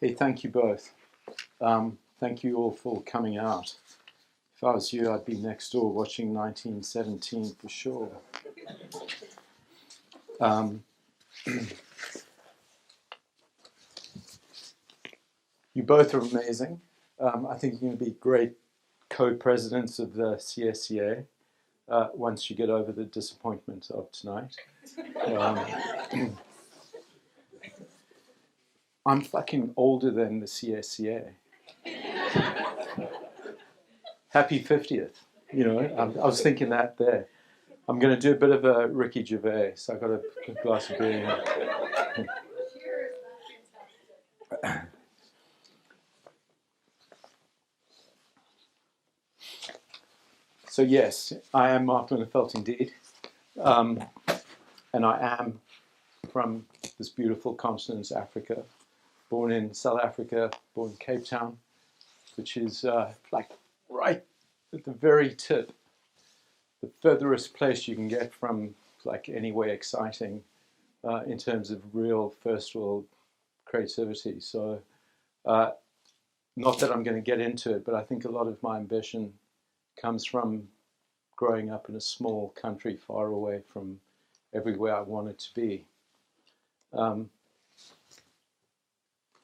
Hey, thank you both. Thank you all for coming out. If I was you, I'd be next door watching 1917 for sure. You both are amazing. I think you're going to be great co-presidents of the CSCA once you get over the disappointment of tonight. I'm fucking older than the CSCA. Happy 50th. You know, I was thinking that there. I'm going to do a bit of a Ricky Gervais, so I've got a glass of beer here. So yes, I am Marc Lineveldt indeed. And I am from this beautiful continent, Africa. Born in South Africa, born in Cape Town, which is like right at the very tip, the furthest place you can get from like anywhere exciting in terms of real first world creativity. So not that I'm going to get into it, but I think a lot of my ambition comes from growing up in a small country far away from everywhere I wanted to be.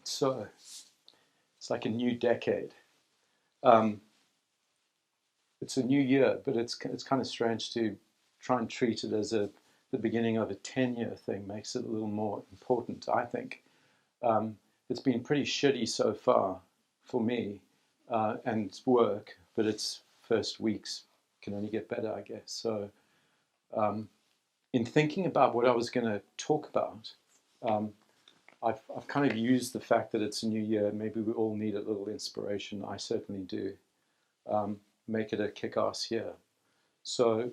So it's like a new decade. It's a new year, but it's kind of strange to try and treat it as the beginning of a 10-year thing. Makes it a little more important, I think. It's been pretty shitty so far for me and work, but its first weeks can only get better, I guess. So in thinking about what I was going to talk about, I've kind of used the fact that it's a new year. Maybe we all need a little inspiration. I certainly do. Make it a kick-ass year. So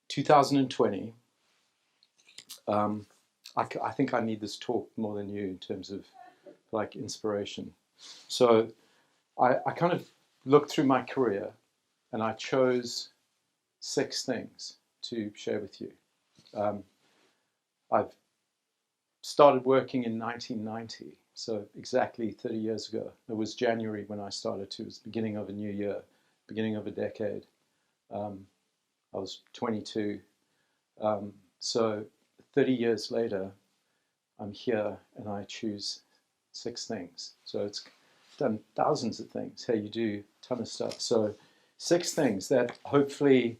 2020, I think I need this talk more than you in terms of like inspiration. So I kind of looked through my career and I chose 6 things to share with you. I've started working in 1990, so exactly 30 years ago. It was January when I started too. It was the beginning of a new year, beginning of a decade. I was 22. So 30 years later, I'm here and I choose 6 things. So it's done thousands of things. Hey, you do a ton of stuff. So 6 things that hopefully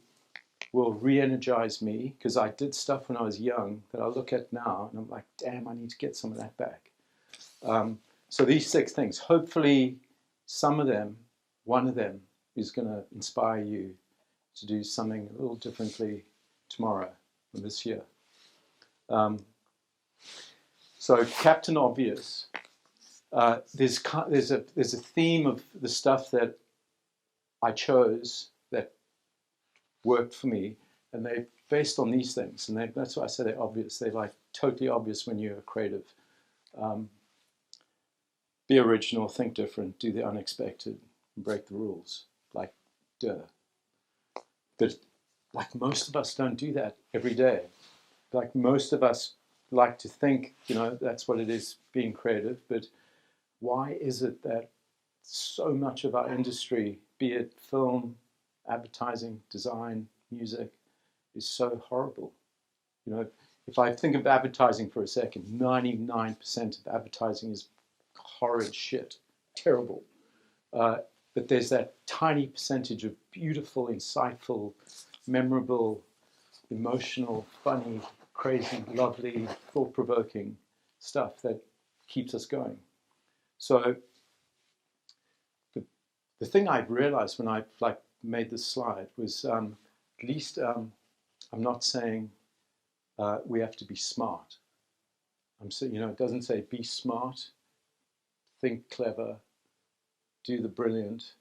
will re-energize me, because I did stuff when I was young that I look at now and I'm like, damn, I need to get some of that back. So these 6 things, hopefully some of them, one of them is going to inspire you to do something a little differently tomorrow or this year. So Captain Obvious, there's a theme of the stuff that I chose that worked for me, and they're based on these things, and that's why I say they're obvious. They're like totally obvious when you're a creative. Be original, think different, do the unexpected, and break the rules. Like, duh. But like most of us don't do that every day. Like most of us like to think, you know, that's what it is being creative, but why is it that so much of our industry, be it film, advertising, design, music, is so horrible? You know, if I think of advertising for a second, 99% of advertising is horrid shit, terrible. But there's that tiny percentage of beautiful, insightful, memorable, emotional, funny, crazy, lovely, thought-provoking stuff that keeps us going. So the thing I realized when I like made this slide was at least I'm not saying we have to be smart. I'm saying, you know, it doesn't say be smart, think clever, do the brilliant,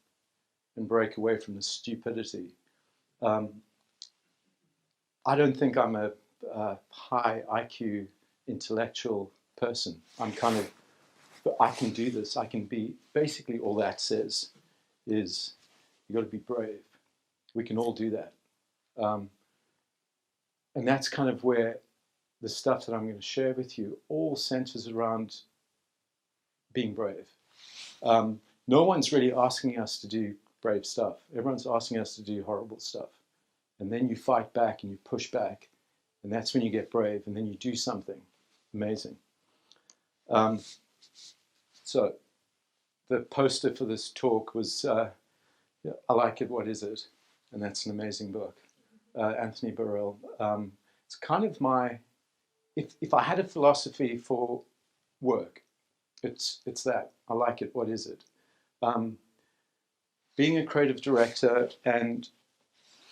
and break away from the stupidity. I don't think I'm a high IQ intellectual person. I'm kind of, but I can do this. I can be, basically all that says is you got to be brave. We can all do that. And that's kind of where the stuff that I'm going to share with you all centers around being brave. No one's really asking us to do brave stuff. Everyone's asking us to do horrible stuff. And then you fight back and you push back. And that's when you get brave. And then you do something amazing. So the poster for this talk was I Like It, What Is It? And that's an amazing book. Anthony Burrell. It's kind of my, if I had a philosophy for work, it's that. I like it, what is it? Being a creative director and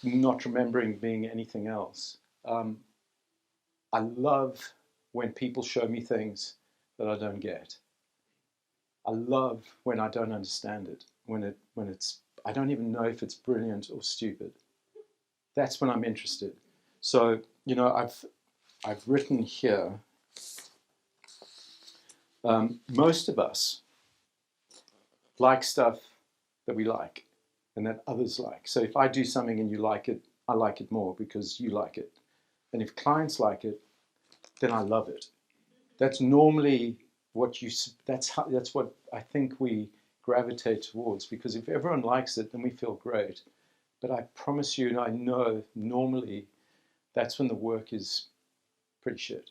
not remembering being anything else. I love when people show me things that I don't get. I love when I don't understand it, when it's I don't even know if it's brilliant or stupid. That's when I'm interested. So, you know, I've written here, most of us like stuff that we like and that others like. So if I do something and you like it, I like it more because you like it. And if clients like it, then I love it. That's normally what that's what I think we gravitate towards, because if everyone likes it, then we feel great. But I promise you, and I know normally that's when the work is pretty shit.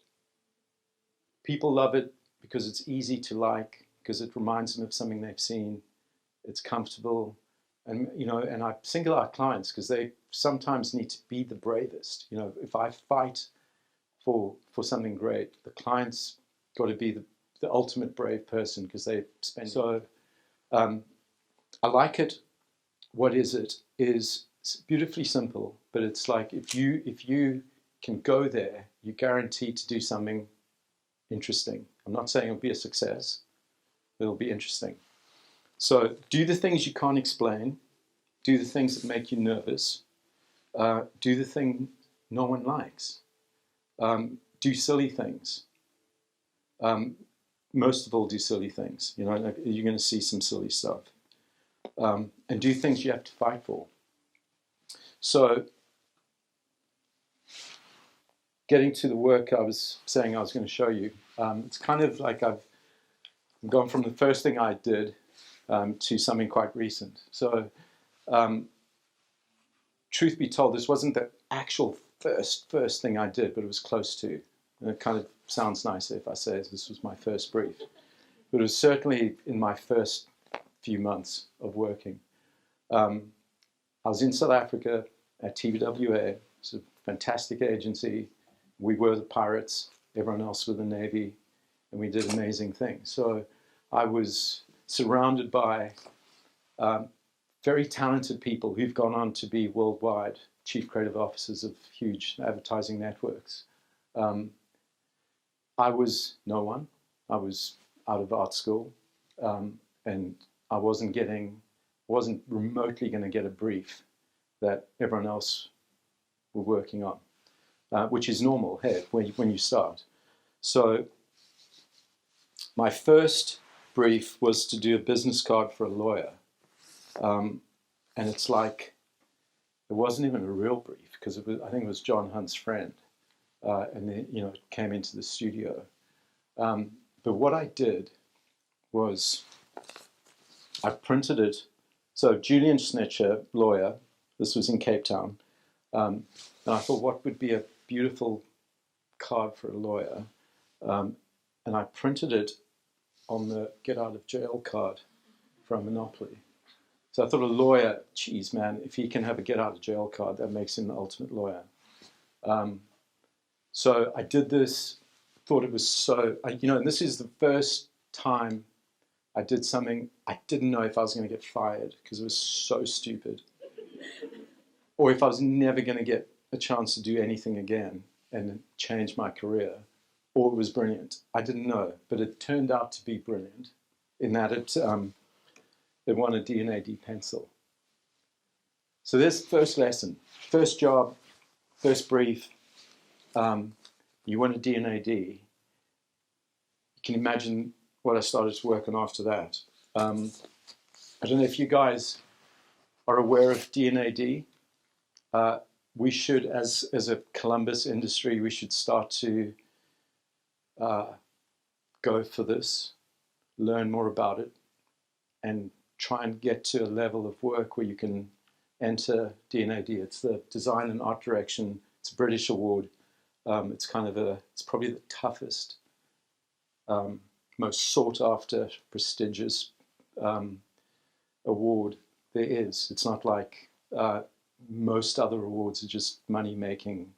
People love it because it's easy to like, because it reminds them of something they've seen. It's comfortable, and you know, and I single out clients because they sometimes need to be the bravest. You know, if I fight for something great, the client's got to be the ultimate brave person because they spend. So, I Like It. What is it? Is beautifully simple, but it's like if you can go there, you're guaranteed to do something interesting. I'm not saying it'll be a success, but it'll be interesting. So do the things you can't explain, do the things that make you nervous, do the thing no one likes, do silly things. Most of all, do silly things. You know, you're going to see some silly stuff. And do things you have to fight for. So getting to the work I was saying I was going to show you, it's kind of like I've gone from the first thing I did to something quite recent. So truth be told, this wasn't the actual first thing I did, but it was close to. And it kind of sounds nicer if I say this was my first brief. But it was certainly in my first few months of working. I was in South Africa at TVWA. It's a fantastic agency. We were the pirates, everyone else was the Navy, and we did amazing things. So I was surrounded by very talented people who've gone on to be worldwide chief creative officers of huge advertising networks. I was no one. I was out of art school, and I wasn't remotely going to get a brief that everyone else were working on, which is normal, hey, when you start. So my first brief was to do a business card for a lawyer. And it's like, it wasn't even a real brief, because I think it was John Hunt's friend. And then, you know, it came into the studio. But what I did was I printed it. So Julian Snitcher, lawyer, this was in Cape Town. And I thought, what would be a beautiful card for a lawyer? And I printed it on the get out of jail card from Monopoly. So I thought a lawyer, geez, man, if he can have a get out of jail card, that makes him the ultimate lawyer. So I did this, thought it was so, you know, and this is the first time I did something I didn't know if I was going to get fired because it was so stupid, or if I was never going to get a chance to do anything again and change my career, or it was brilliant. I didn't know, but it turned out to be brilliant in that it won a D&AD pencil. So there's the first lesson, first job, first brief. You won a D&AD. You can imagine what I started to work on after that. I don't know if you guys are aware of D&AD. We should, as a Columbus industry, we should start to go for this. learn more about it and try and get to a level of work where you can enter D&AD. It's the Design and Art Direction. It's a British award. It's probably the toughest, most sought after, prestigious award there is. It's not like most other awards are just money-making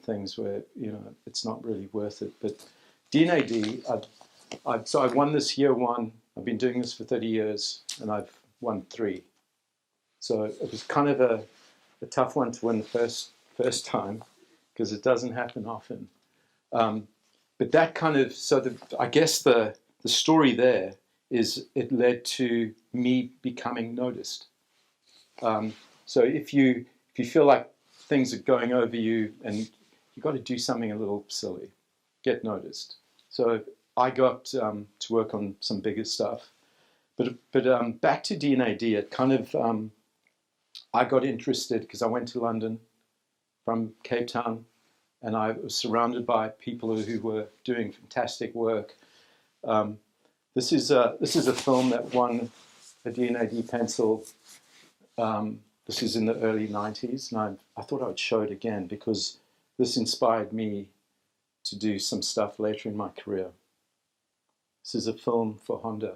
things where, you know, it's not really worth it. But D&AD, so I won this year one. I've been doing this for 30 years, and I've won 3. So it was kind of a tough one to win the first time, because it doesn't happen often. But that kind of, I guess the story there is it led to me becoming noticed. So if you feel like things are going over you and you've got to do something a little silly, get noticed. So I got to work on some bigger stuff. But back to D&AD, it kind of, I got interested because I went to London from Cape Town, and I was surrounded by people who were doing fantastic work. This is a film that won a D&AD pencil. This is in the early 90s, and I thought I would show it again because this inspired me to do some stuff later in my career. This is a film for Honda.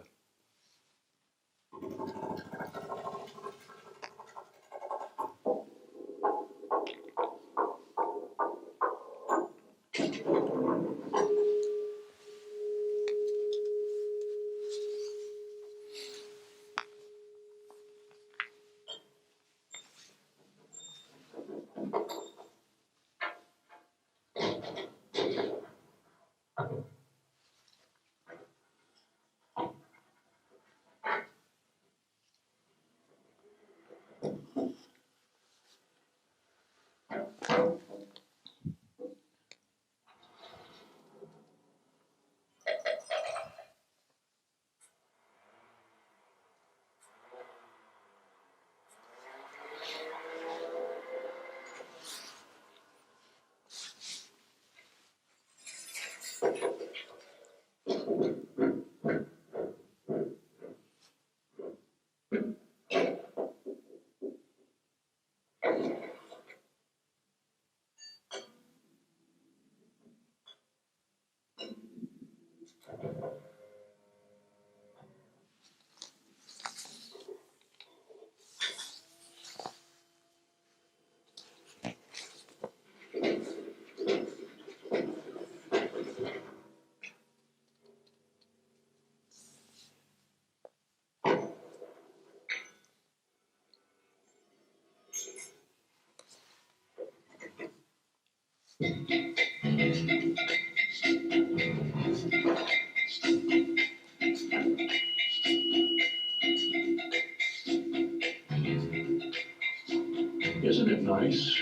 Isn't it nice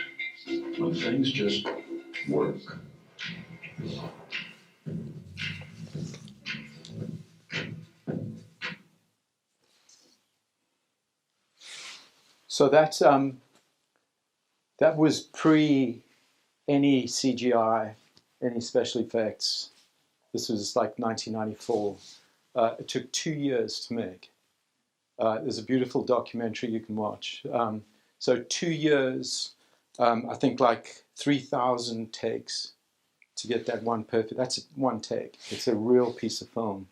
when things just work? So that was pre any CGI, any special effects. This was like 1994. It took 2 years to make. There's a beautiful documentary you can watch. So 2 years, I think like 3,000 takes to get that one perfect. That's one take. It's a real piece of film.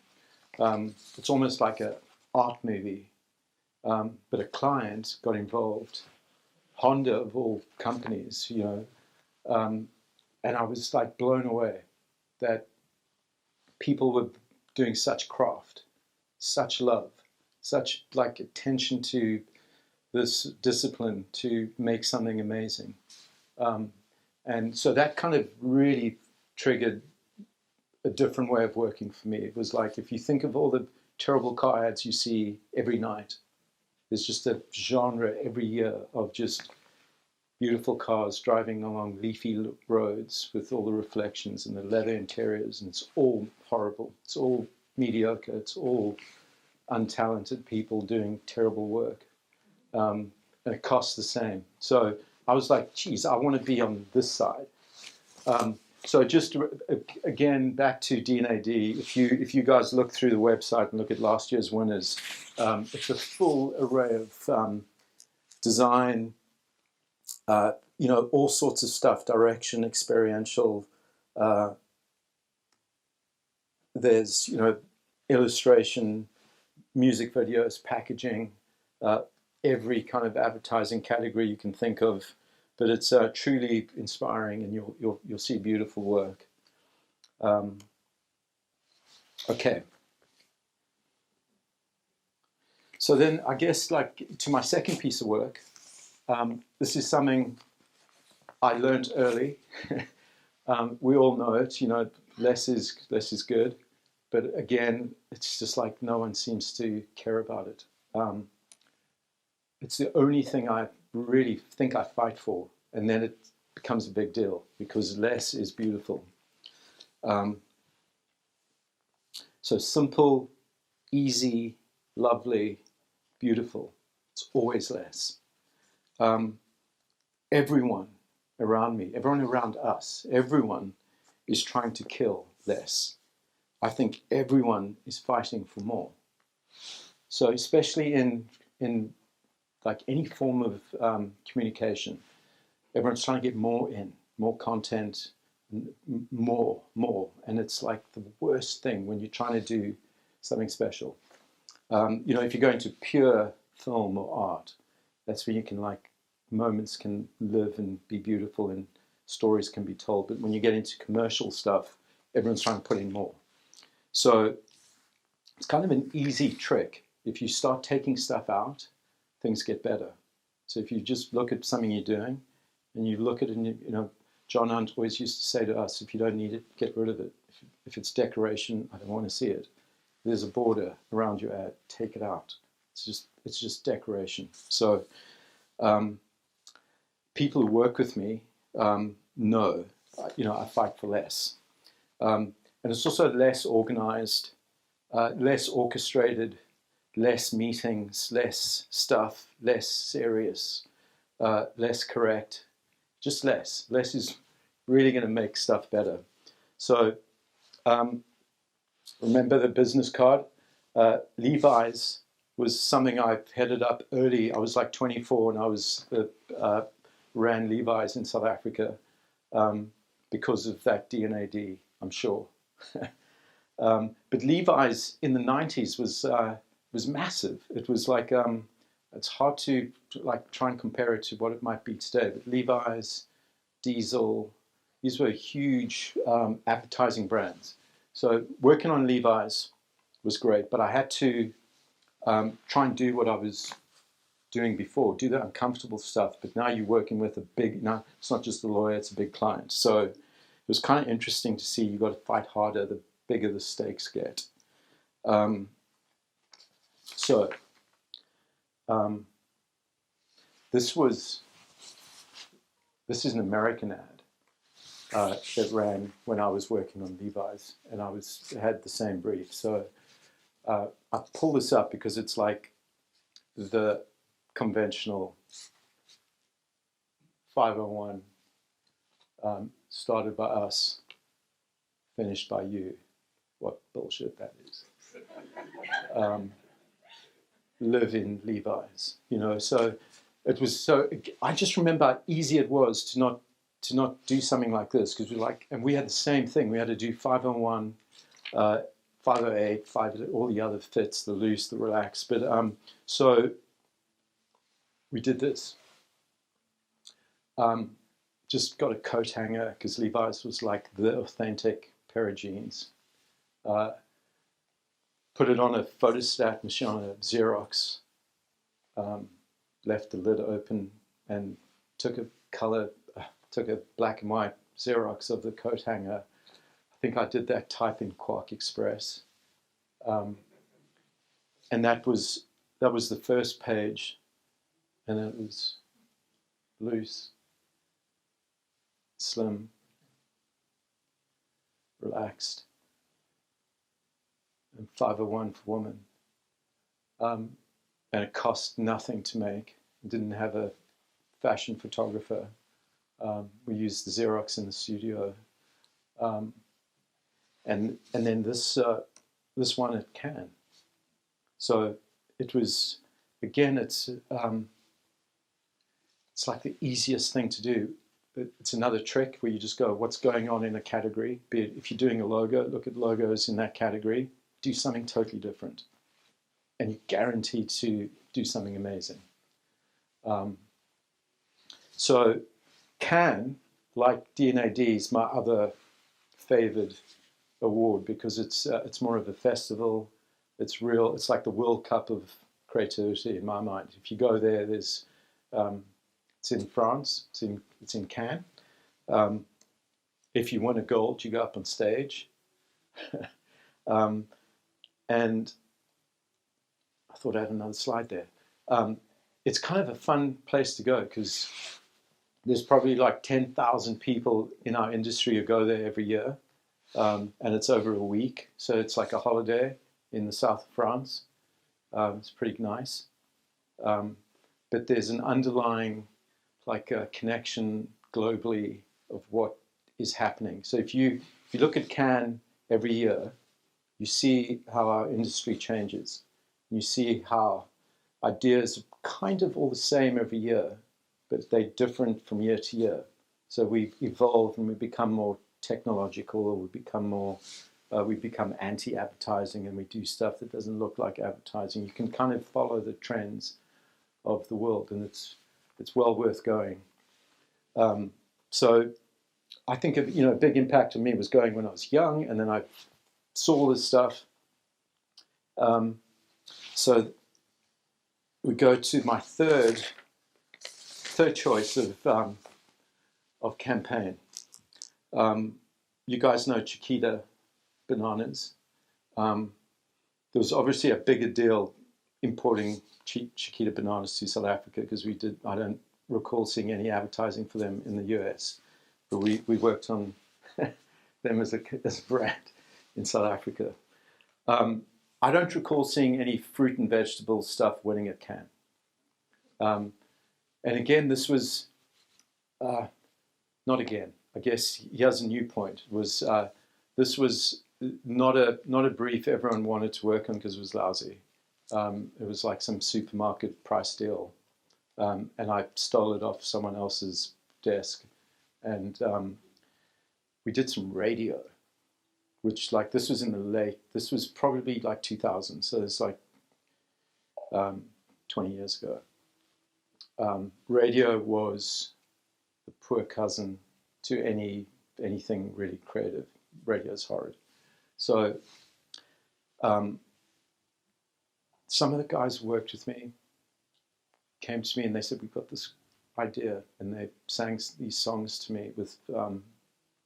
It's almost like an art movie. But a client got involved, Honda of all companies, you know, and I was like blown away that people were doing such craft, such love, such like attention to this discipline to make something amazing. And so that kind of really triggered a different way of working for me. It was like, if you think of all the terrible car ads you see every night, there's just a genre every year of just beautiful cars driving along leafy roads with all the reflections and the leather interiors, and it's all horrible. It's all mediocre. It's all untalented people doing terrible work. And it costs the same. So I was like, geez, I want to be on this side. So just again back to D&AD. If you guys look through the website and look at last year's winners, it's a full array of design, all sorts of stuff, direction, experiential. There's illustration, music videos, packaging, every kind of advertising category you can think of. But it's truly inspiring, and you'll see beautiful work. Okay. So then, I guess, like to my second piece of work, this is something I learned early. We all know it. Less is good. But again, it's just like no one seems to care about it. It's the only thing I really think I fight for, and then it becomes a big deal because less is beautiful. So simple, easy, lovely, beautiful. It's always less. Everyone around me, everyone around us, everyone is trying to kill less. I think everyone is fighting for more. So especially in like any form of communication, everyone's trying to get more in, more content, more. And it's like the worst thing when you're trying to do something special. If you go into pure film or art, that's where you can moments can live and be beautiful and stories can be told. But when you get into commercial stuff, everyone's trying to put in more. So it's kind of an easy trick. If you start taking stuff out, things get better. So if you just look at something you're doing and you look at it and John Hunt always used to say to us, if you don't need it, get rid of it. If it's decoration, I don't want to see it. There's a border around your ad, take it out. It's just decoration. So people who work with me know, I fight for less. And it's also less organized, less orchestrated, less meetings, less stuff, less serious, less correct, just less. Less is really going to make stuff better. So remember the business card? Levi's was something I headed up early. I was like 24 and I ran Levi's in South Africa because of that D&AD, I'm sure. But Levi's in the 90s was massive. It was like it's hard to try and compare it to what it might be today. But Levi's, Diesel, these were huge advertising brands. So working on Levi's was great, but I had to try and do what I was doing before, do the uncomfortable stuff. But now you're working with now it's not just the lawyer, it's a big client. So it was kind of interesting to see you've got to fight harder the bigger the stakes get. This is an American ad that ran when I was working on Levi's, and I had the same brief. So I pull this up because it's like the conventional 501, started by us, finished by you. What bullshit that is. Live in Levi's, so it was I just remember how easy it was to not do something like this, because we had the same thing. We had to do 501, 508, all the other fits, the loose, the relaxed. But so we did this. Just got a coat hanger because Levi's was like the authentic pair of jeans. Put it on a photostat machine, on a Xerox, left the lid open and took a black and white Xerox of the coat hanger. I think I did that type in Quark Express. And that was the first page, and it was loose, slim, relaxed, and 501 for women. And it cost nothing to make. It didn't have a fashion photographer. We used the Xerox in the studio. and then this one at Cannes. So it was, again, it's like the easiest thing to do. It's another trick where you just go, what's going on in a category? Be it if you're doing a logo, look at logos in that category, do something totally different, and you're guaranteed to do something amazing. So Cannes, like D&AD, is my other favored award because it's more of a festival. It's real. It's like the World Cup of creativity in my mind. If you go there, there's it's in France. It's in Cannes. If you win a gold, you go up on stage. And I thought I had another slide there. It's kind of a fun place to go because there's probably like 10,000 people in our industry who go there every year. And it's over a week. So it's like a holiday in the south of France. It's pretty nice. But there's an underlying like a connection globally of what is happening. So if you look at Cannes every year, you see how our industry changes. You see how ideas are kind of all the same every year, but they're different from year to year. So we evolve and we become more technological, or we become anti-advertising, and we do stuff that doesn't look like advertising. You can kind of follow the trends of the world, and it's well worth going. So I think a big impact on me was going when I was young, and then I saw this stuff. So we go to my third choice of campaign. You guys know Chiquita bananas. There was obviously a bigger deal importing Chiquita bananas to South Africa because I don't recall seeing any advertising for them in the US, but we worked on them as a brand in South Africa. I don't recall seeing any fruit and vegetable stuff winning at Cannes. And again, this was, not again, I guess here's a new point, was this was not a brief everyone wanted to work on because it was lousy. It was like some supermarket price deal. And I stole it off someone else's desk. And we did some radio, which this was probably like 2000. So it's like 20 years ago. Radio was the poor cousin to anything really creative. Radio's horrid. So some of the guys who worked with me came to me and they said, we've got this idea, and they sang these songs to me with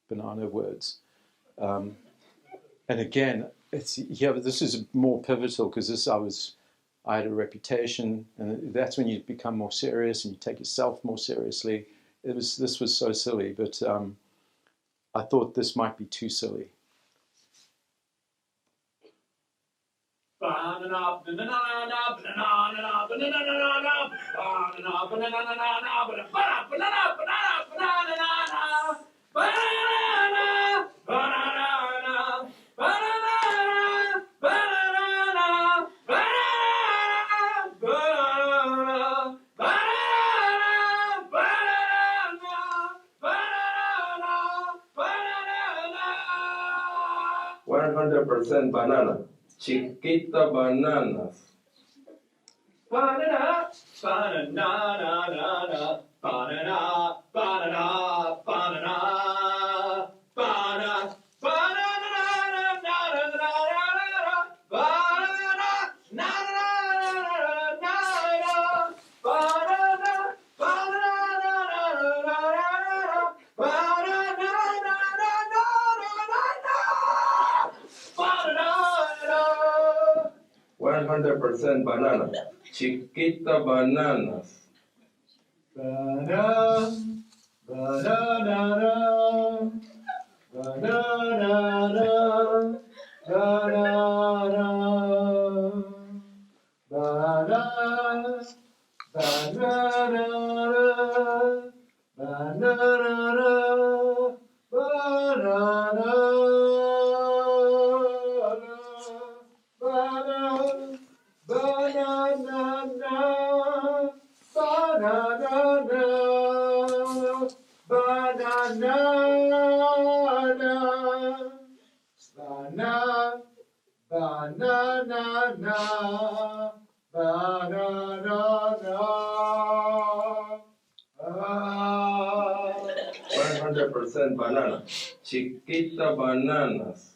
banana words. And again, this is more pivotal because I had a reputation, and that's when you become more serious and you take yourself more seriously. This was so silly, but I thought this might be too silly. Banana. Chiquita bananas. Banana, banana, banana, banana, banana, banana, banana. Chiquita bananas. Banana, banana, banana, banana, banana, banana, banana, banana. 100% banana. Chiquita bananas.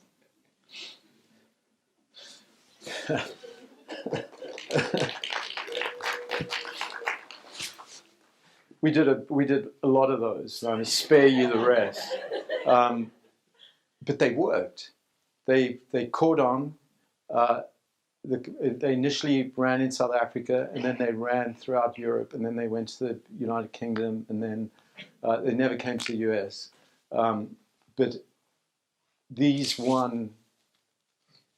We did a lot of those. I'm going to spare you the rest. But they worked. They caught on. They initially ran in South Africa, and then they ran throughout Europe, and then they went to the United Kingdom, and then they never came to the US. But these won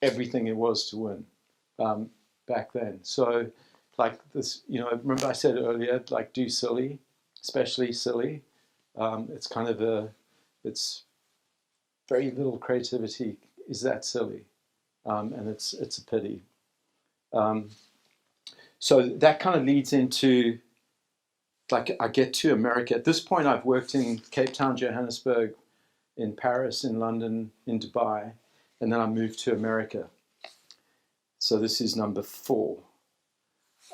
everything it was to win back then. So, like this, remember I said earlier, like do silly, especially silly. It's kind of it's very little creativity is that silly, and it's a pity. So that kind of leads into, like, I get to America. At this point, I've worked in Cape Town, Johannesburg, in Paris, in London, in Dubai, and then I moved to America. So this is number 4.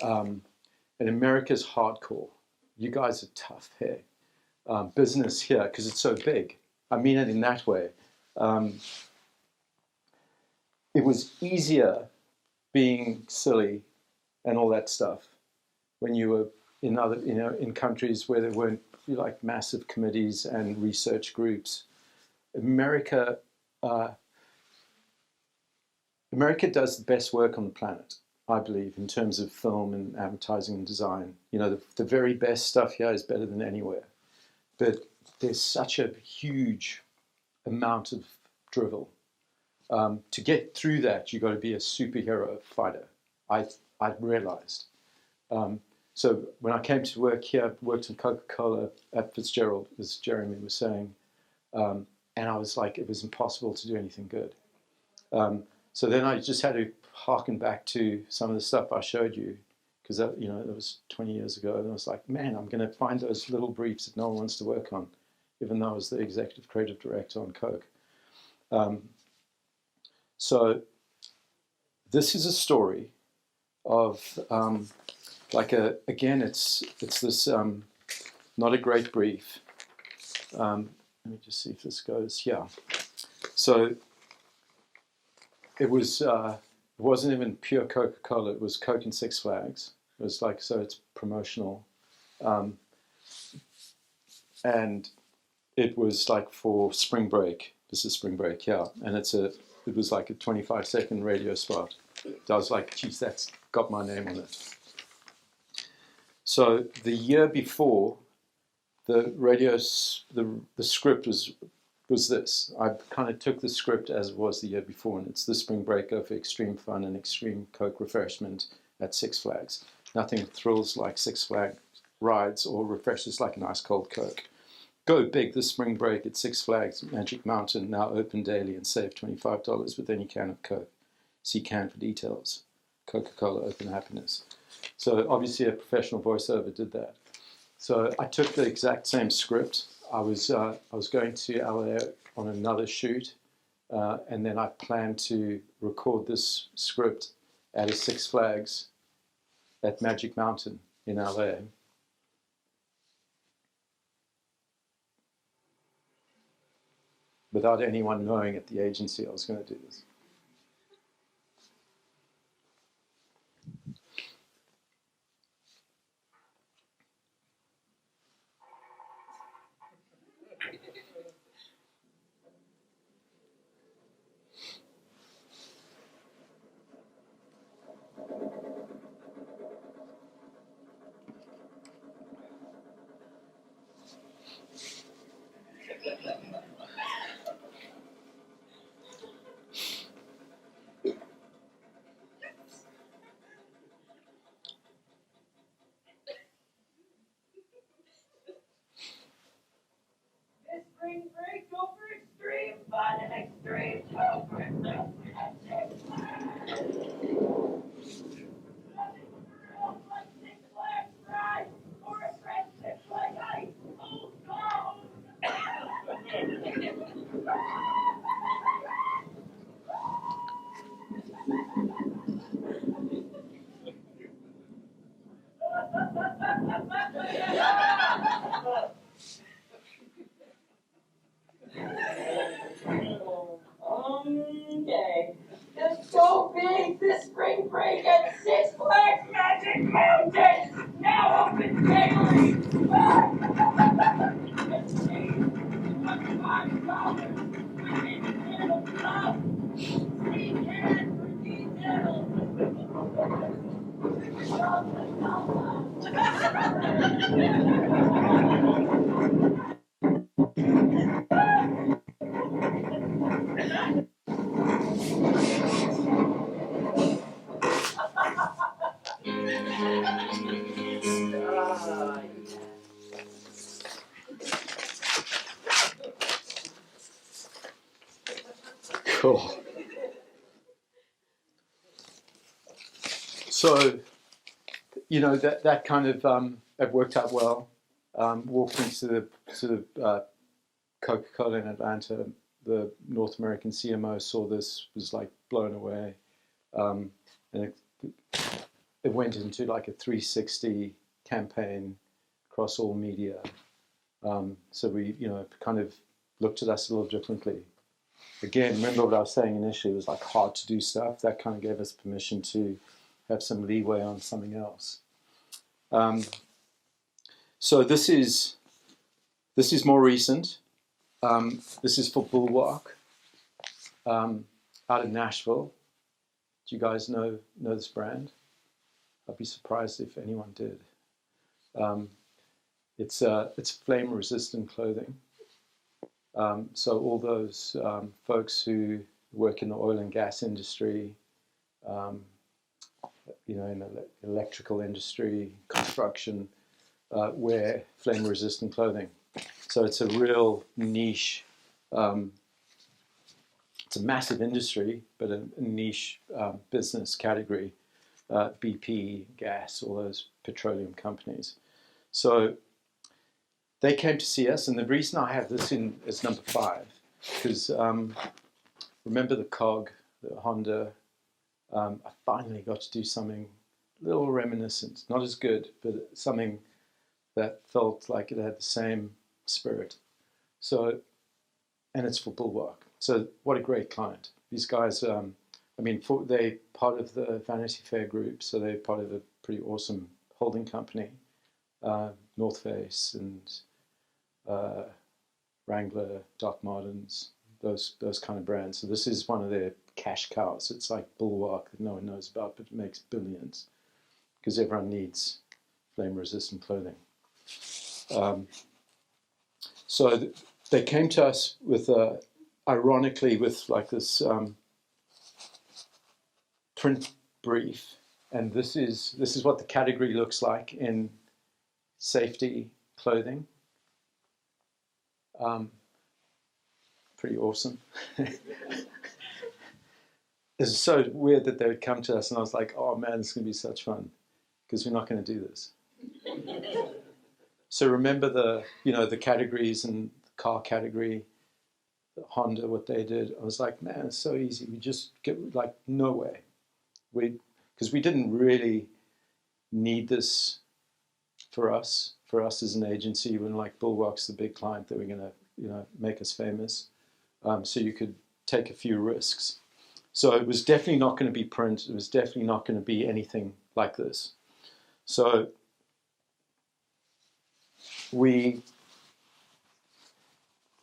And America's hardcore. You guys are tough here. Business here, because it's so big. I mean it in that way. It was easier being silly and all that stuff when you were in other, in countries where there weren't like massive committees and research groups. America does the best work on the planet, I believe, in terms of film and advertising and design. The very best stuff here is better than anywhere. But there's such a huge amount of drivel. To get through that, you've got to be a superhero fighter. I realized. So when I came to work here, I worked in Coca-Cola at Fitzgerald, as Jeremy was saying, and I was like, it was impossible to do anything good. So then I just had to harken back to some of the stuff I showed you, because that was 20 years ago, and I was like, man, I'm going to find those little briefs that no one wants to work on, even though I was the executive creative director on Coke. So this is a story of again, it's this not a great brief. Let me just see if this goes. Yeah. So it wasn't even pure Coca-Cola. It was Coke and Six Flags. It was like, so it's promotional, and it was like for spring break. This is spring break, yeah, and it was like a 25-second radio spot. I was like, geez, that's got my name on it. So the year before, the script was this. I kind of took the script as it was the year before, and it's the spring break of extreme fun and extreme Coke refreshment at Six Flags. Nothing thrills like Six Flags rides or refreshes like an ice cold Coke. Go big this spring break at Six Flags Magic Mountain, now open daily, and save $25 with any can of Coke. See can for details. Coca-Cola Open Happiness. So obviously a professional voiceover did that. So I took the exact same script. I was going to LA on another shoot, and then I planned to record this script at a Six Flags at Magic Mountain in LA. Without anyone knowing at the agency I was going to do this. Spring break, go for extreme fun and extreme comfort. Cool. So, you know, that kind of it worked out well. Walked into the sort of Coca-Cola in Atlanta. The North American CMO saw this, was like blown away, and it went into like a 360 campaign across all media. So we, you know, kind of looked at us a little differently. Again, remember what I was saying initially, it was like hard to do stuff. That kind of gave us permission to have some leeway on something else. So this is more recent. This is for Bulwark, out of Nashville. Do you guys know this brand? I'd be surprised if anyone did. It's flame-resistant clothing. So all those folks who work in the oil and gas industry, you know, in the electrical industry, construction, wear flame-resistant clothing. So it's a real niche. It's a massive industry, but a niche business category. BP, gas, all those petroleum companies. So they came to see us, and the reason I have this in as number 5, because remember the COG, the Honda. I finally got to do something a little reminiscent, not as good, but something that felt like it had the same spirit. So, and it's for Bulwark. So what a great client. These guys, I mean, they're part of the Vanity Fair group, so they're part of a pretty awesome holding company, North Face and Wrangler, Doc Martens, those kind of brands. So this is one of their cash cows. It's like Bulwark that no one knows about, but it makes billions because everyone needs flame-resistant clothing. So they came to us with, ironically, with like this print brief, and this is what the category looks like in safety clothing. Pretty awesome. It's so weird that they would come to us, and I was like, "Oh man, this is going to be such fun," because we're not going to do this. So remember the categories and the car category, Honda, what they did. I was like, man, it's so easy. We just get like no way. Because we didn't really need this for us as an agency. When like Bulwark's the big client that we're going to make us famous. So you could take a few risks. So it was definitely not going to be print. It was definitely not going to be anything like this. So we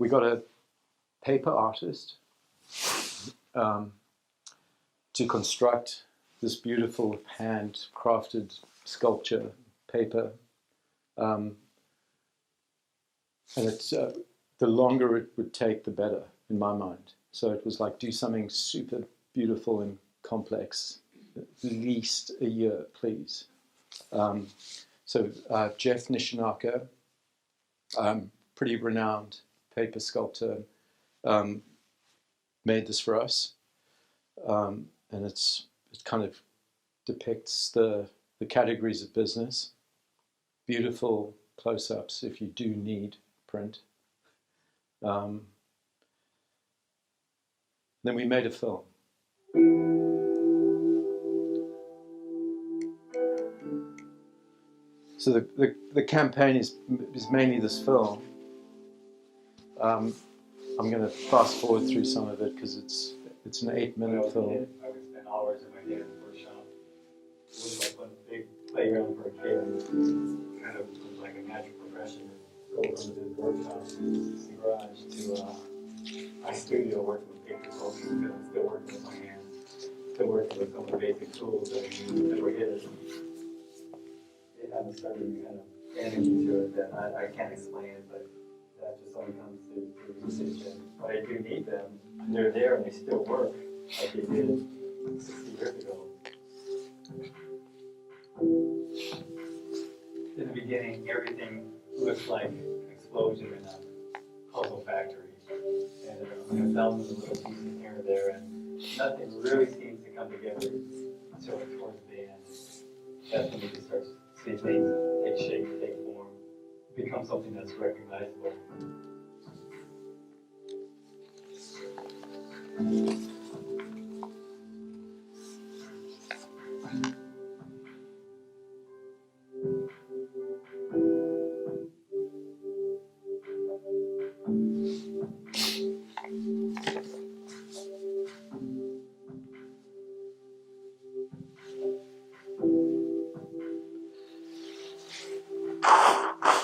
got a paper artist to construct this beautiful hand-crafted sculpture paper. And it's the longer it would take, the better, in my mind. So it was like, do something super beautiful and complex, at least a year, please. So Jeff Nishinaka, pretty renowned paper sculptor, made this for us. And it kind of depicts the categories of business. Beautiful close-ups if you do need print. Then we made a film. So the campaign is mainly this film. I'm going to fast forward through some of it because it's an 8-minute film. I would spend hours in my dad's workshop. It was like one big playground for a kid. Kind of was like a magical the garage to my studio working with paper sculpture, still working with my hands, still working with some of the basic tools that were his. It has a certain kind of energy to it that I can't explain it, but that just only comes through usage. And when I do need them, they're there and they still work like they did 60 years ago. In the beginning, everything looks like an explosion in a puzzle factory. And thousands of little pieces here and there, and nothing really seems to come together until towards the end. That's when you can start to see things take shape, take form, become something that's recognizable.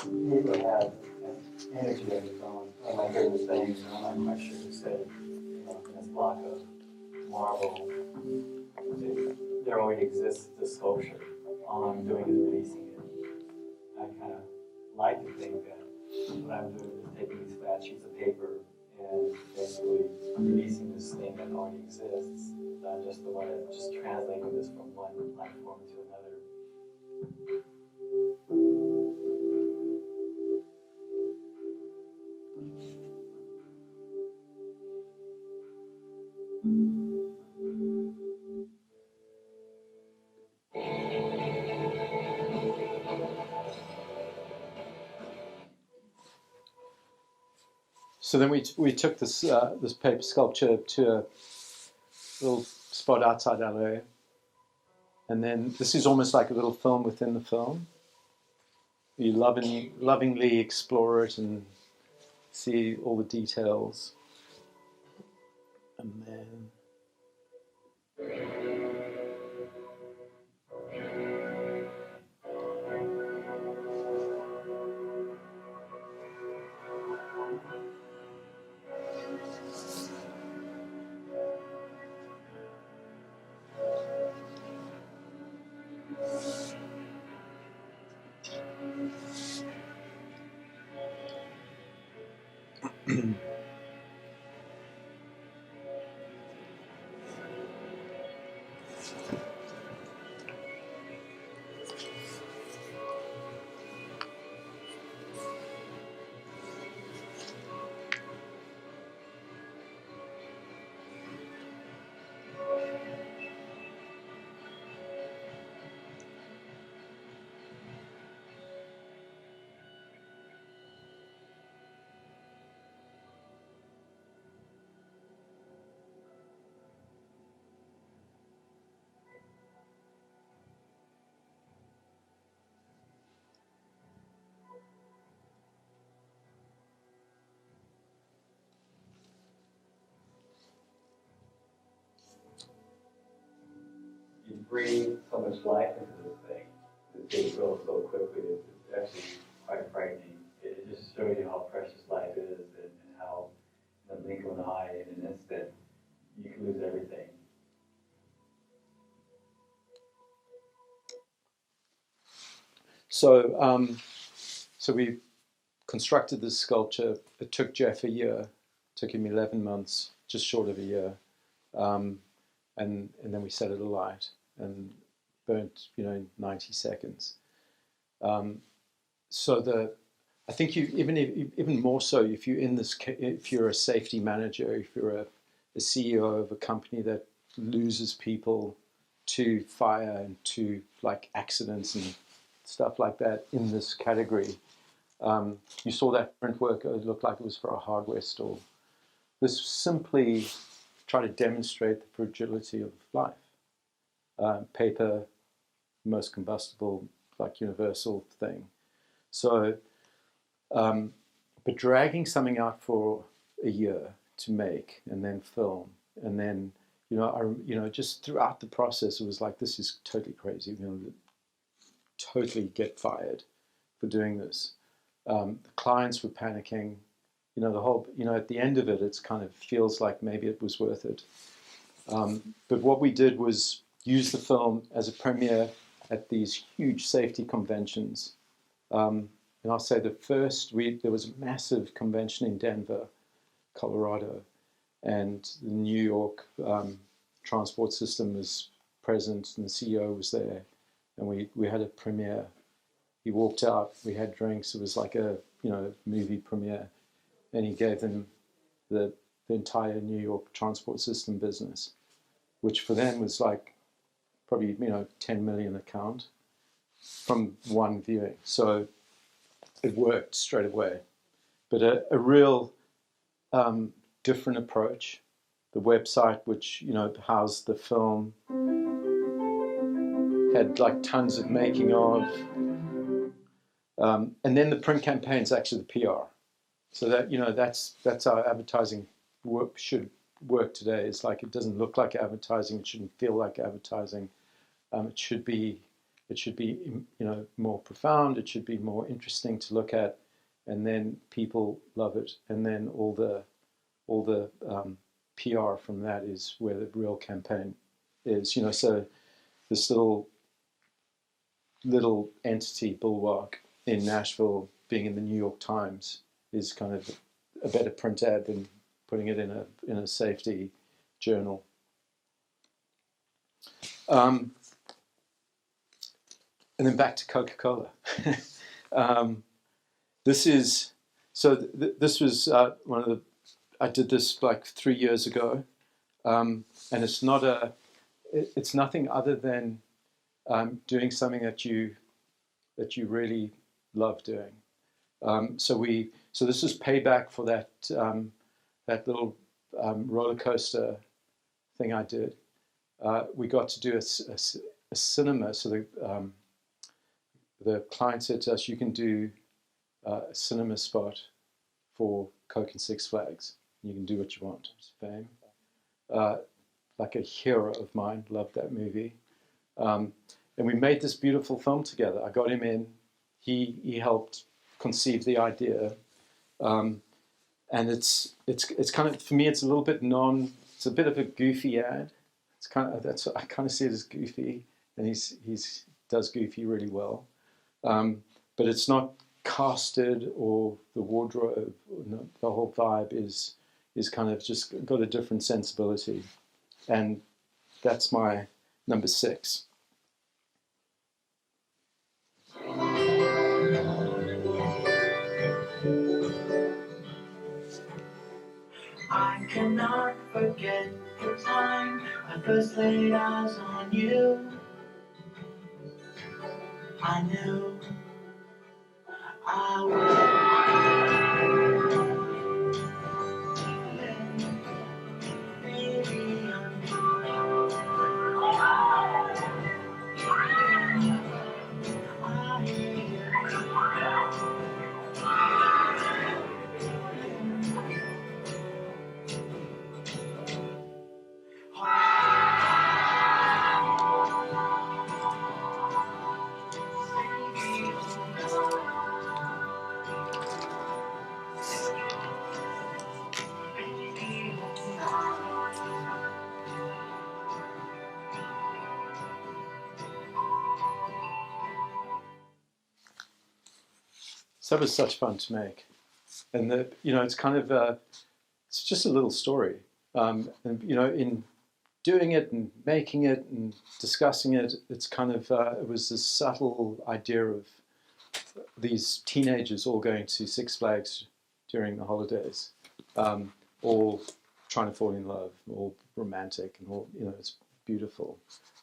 People have an energy of its own. And I hear the saying, I'm not quite sure who said it, in this block of marble, there only exists the sculpture. All I'm doing is releasing it. I kind of like to think that what I'm doing is taking these fat sheets of paper and basically releasing this thing that already exists. I'm just the one that's just translating this from one life form to another. So then we took this this paper sculpture to a little spot outside LA, and then this is almost like a little film within the film. You lovingly explore it and see all the details, and then. You breathe so much life into this thing. This thing grows so quickly. It's actually quite frightening. It just shows you how precious life is and how in the blink of an eye, in an instant, you can lose everything. So so we constructed this sculpture. It took Jeff a year. It took him 11 months, just short of a year, and then we set it alight and burnt, in 90 seconds. So I think you even more so if you're a safety manager, if you're a CEO of a company that loses people to fire and to like accidents and stuff like that in this category. You saw that print work, it looked like it was for a hardware store. This simply try to demonstrate the fragility of life. Paper, most combustible, like universal thing. So, but dragging something out for a year to make and then film, and then, just throughout the process, it was like, this is totally crazy. Totally get fired for doing this. The clients were panicking. you know, the whole, you know, at the end of it, it's kind of feels like maybe it was worth it. But what we did was use the film as a premiere at these huge safety conventions. And I'll say the first, there was a massive convention in Denver, Colorado, and the New York transport system was present, and the CEO was there, and we had a premiere. He walked out, we had drinks, it was like a, you know, movie premiere, and he gave them the entire New York transport system business, which for them was like probably, you know, 10 million account from one viewing. So it worked straight away. But a real different approach. The website, which, you know, housed the film, had like tons of making of. And then the print campaign is actually the PR. So that, you know, that's how advertising should work today. It's like, it doesn't look like advertising. It shouldn't feel like advertising. It should be, you know, more profound. It should be more interesting to look at, and then people love it. And then all the PR from that is where the real campaign is. You know, so this little entity, Bulwark, in Nashville, being in the New York Times, is kind of a better print ad than putting it in a safety journal. And then back to Coca-Cola. This was one of the, I did this like 3 years ago, and it's nothing other than doing something that you really love doing. So this is payback for that little roller coaster thing I did. We got to do a cinema. So the client said to us, "You can do a cinema spot for Coke and Six Flags. You can do what you want." It's fame. Like a hero of mine, loved that movie. And we made this beautiful film together. I got him in. He helped conceive the idea. And it's kind of, for me, it's a little bit it's a bit of a goofy ad. It's kind of, I kind of see it as goofy, and he's does goofy really well. But it's not casted, or the wardrobe, the whole vibe is kind of just got a different sensibility. And that's my number 6. I cannot forget the time I first laid eyes on you. I knew I would. Baby, So it was such fun to make. And it's kind of, it's just a little story. And, in doing it and making it and discussing it, it's kind of, it was this subtle idea of these teenagers all going to Six Flags during the holidays, all trying to fall in love, all romantic, and all, it's beautiful.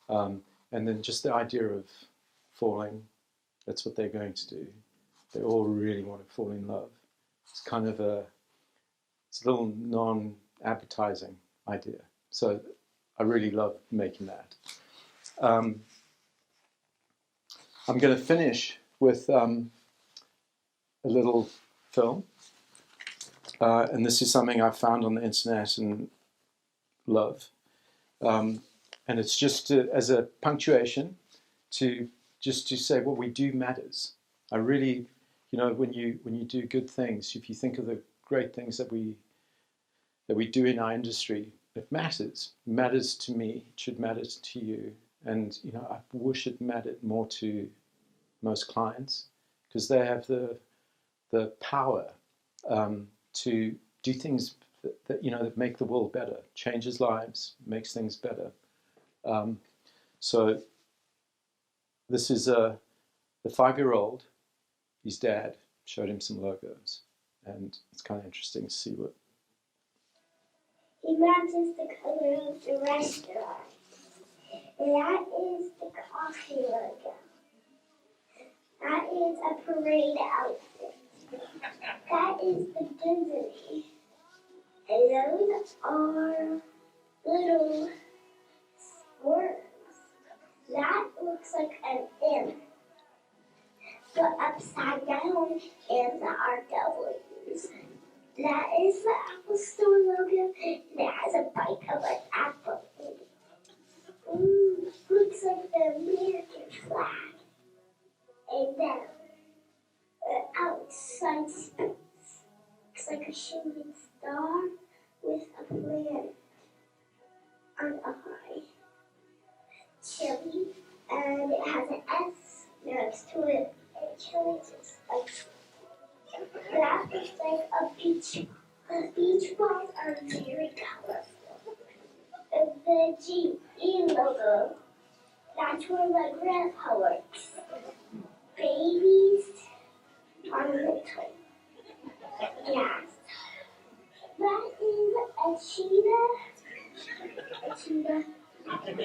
And then just the idea of falling, that's what they're going to do. They all really want to fall in love. It's kind of it's a little non-advertising idea. So I really love making that. I'm going to finish with a little film. And this is something I found on the internet and love. And it's just as a punctuation to say what we do matters. I really, when you do good things, if you think of the great things that we do in our industry. It matters to me. It should matter to you. And I wish it mattered more to most clients, because they have the power to do things that make the world better, changes lives, makes things better. So this is the 5-year-old. His dad showed him some logos, and it's kind of interesting to see what. He matches the color of the restaurant. And that is the coffee logo. That is a parade outfit. That is the Disney. And those are little worms. That looks like an M. But upside down, M's are W's. That is the Apple Store logo. It has a bite of an apple in it. Looks like the American flag. And then outside space. Looks like a shooting star with a planet on a high. Chili, and it has an S next to it. And chili is like that is like a beach. Beach balls are very colorful. And the GE logo, that's where my grandpa works. Babies are little. Yes. That is a cheetah. Cheetah. But it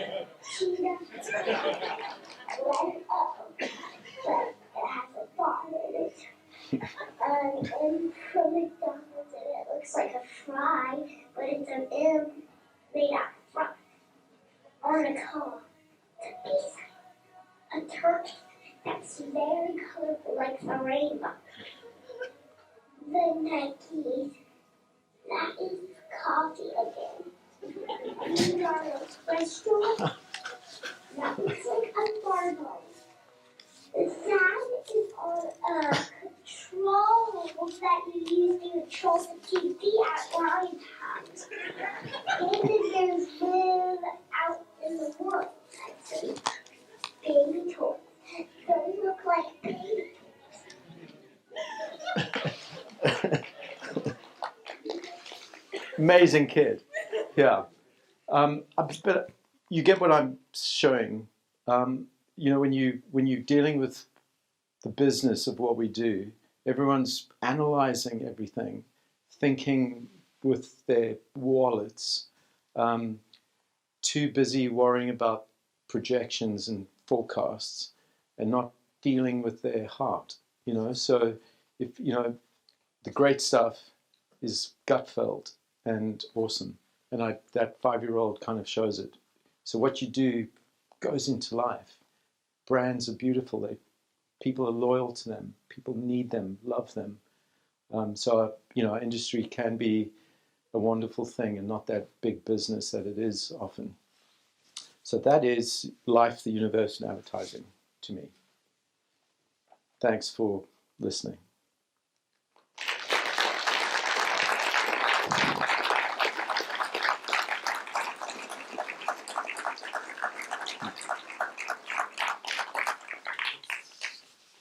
has a bottom in it. And from McDonald's, and it looks like a fry, but it's an M made out of fry. On a car. It's a pizza. A turkey that's very colorful, like the rainbow. The Nikes. That is coffee again. These are a restaurant. That looks like a barbell. The sound is on a control that you use to control the TV at line times. And then there's Live Out in the World. That's a baby toy. Those look like babies. Amazing kid. Yeah. But you get what I'm showing. When you're dealing with the business of what we do, everyone's analyzing everything, thinking with their wallets, too busy worrying about projections and forecasts, and not dealing with their heart. So if the great stuff is gut felt and awesome, and that 5-year-old kind of shows it. So what you do goes into life. Brands are beautiful. People are loyal to them. People need them, love them. So our industry can be a wonderful thing and not that big business that it is often. So that is life, the universe, and advertising to me. Thanks for listening.